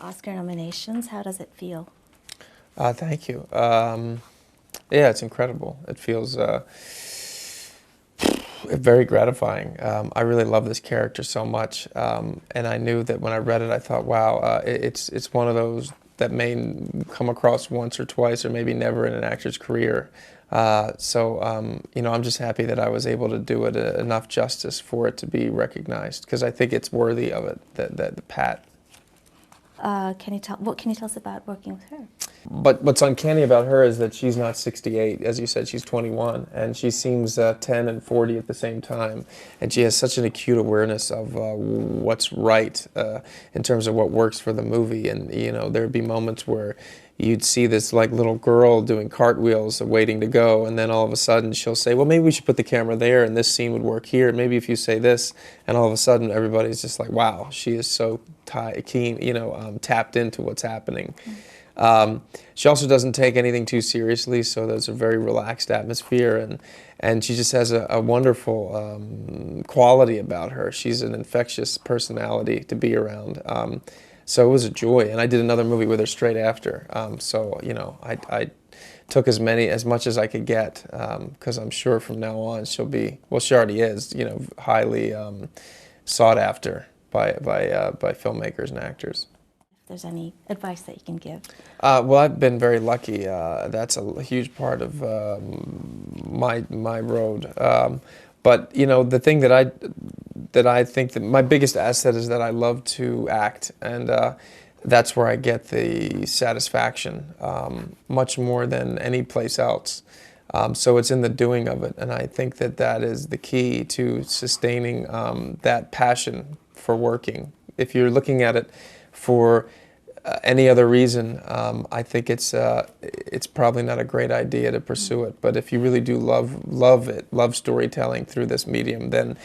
Oscar nominations. How does it feel? Thank you. Yeah, it's incredible. It feels very gratifying. I really love this character so much, and I knew that when I read it, I thought, wow, it's one of those that may come across once or twice or maybe never in an actor's career. You know, I'm just happy that I was able to do it enough justice for it to be recognized, because I think it's worthy of it, the Pat. What can you tell us about working with her? But what's uncanny about her is that she's not 68. As you said, she's 21, and she seems 10 and 40 at the same time. And she has such an acute awareness of what's right in terms of what works for the movie. And, you know, there'd be moments where you'd see this like little girl doing cartwheels waiting to go, and then all of a sudden she'll say, well, maybe we should put the camera there and this scene would work here. Maybe if you say this, and all of a sudden everybody's just like, wow, she is so keen, you know, tapped into what's happening. She also doesn't take anything too seriously, so there's a very relaxed atmosphere, and she just has a wonderful quality about her. She's an infectious personality to be around. So it was a joy, and I did another movie with her straight after. So you know, I took as much as I could get, because I'm sure from now on she'll be, well, she already is, you know, highly sought after by filmmakers and actors. If there's any advice that you can give. Well, I've been very lucky. That's a huge part of my road. But you know, the thing that I think that my biggest asset is that I love to act, and that's where I get the satisfaction, much more than any place else. So it's in the doing of it, and I think that is the key to sustaining that passion for working. If you're looking at it for any other reason, I think it's probably not a great idea to pursue it. But if you really do love storytelling through this medium, then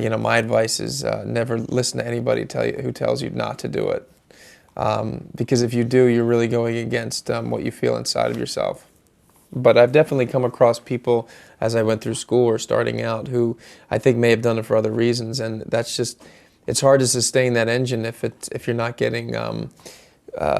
you know, my advice is never listen to anybody who tells you not to do it, because if you do, you're really going against what you feel inside of yourself. But I've definitely come across people as I went through school or starting out who I think may have done it for other reasons, and that's just, it's hard to sustain that engine if you're not getting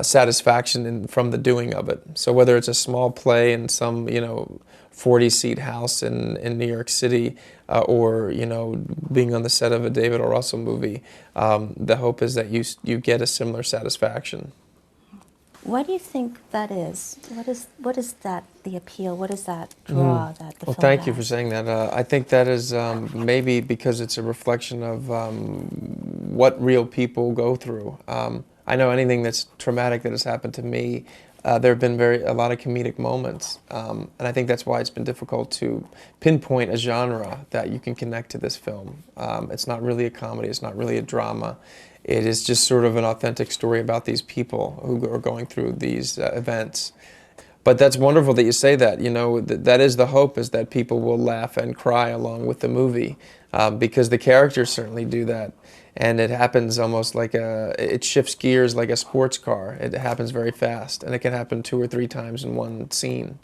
satisfaction from the doing of it. So whether it's a small play in some, you know, 40-seat house in New York City, or you know, being on the set of a David O. Russell movie, the hope is that you get a similar satisfaction. What do you think that is? What is that, the appeal? What is that draw that the film thank has? you for saying that. I think that is maybe because it's a reflection of what real people go through. I know anything that's traumatic that has happened to me, there have been a lot of comedic moments, and I think that's why it's been difficult to pinpoint a genre that you can connect to this film. It's not really a comedy, it's not really a drama. It is just sort of an authentic story about these people who are going through these events. But that's wonderful that you say that. You know, that is the hope, is that people will laugh and cry along with the movie, because the characters certainly do that. And it happens almost like it shifts gears like a sports car. It happens very fast, and it can happen 2 or 3 times in one scene.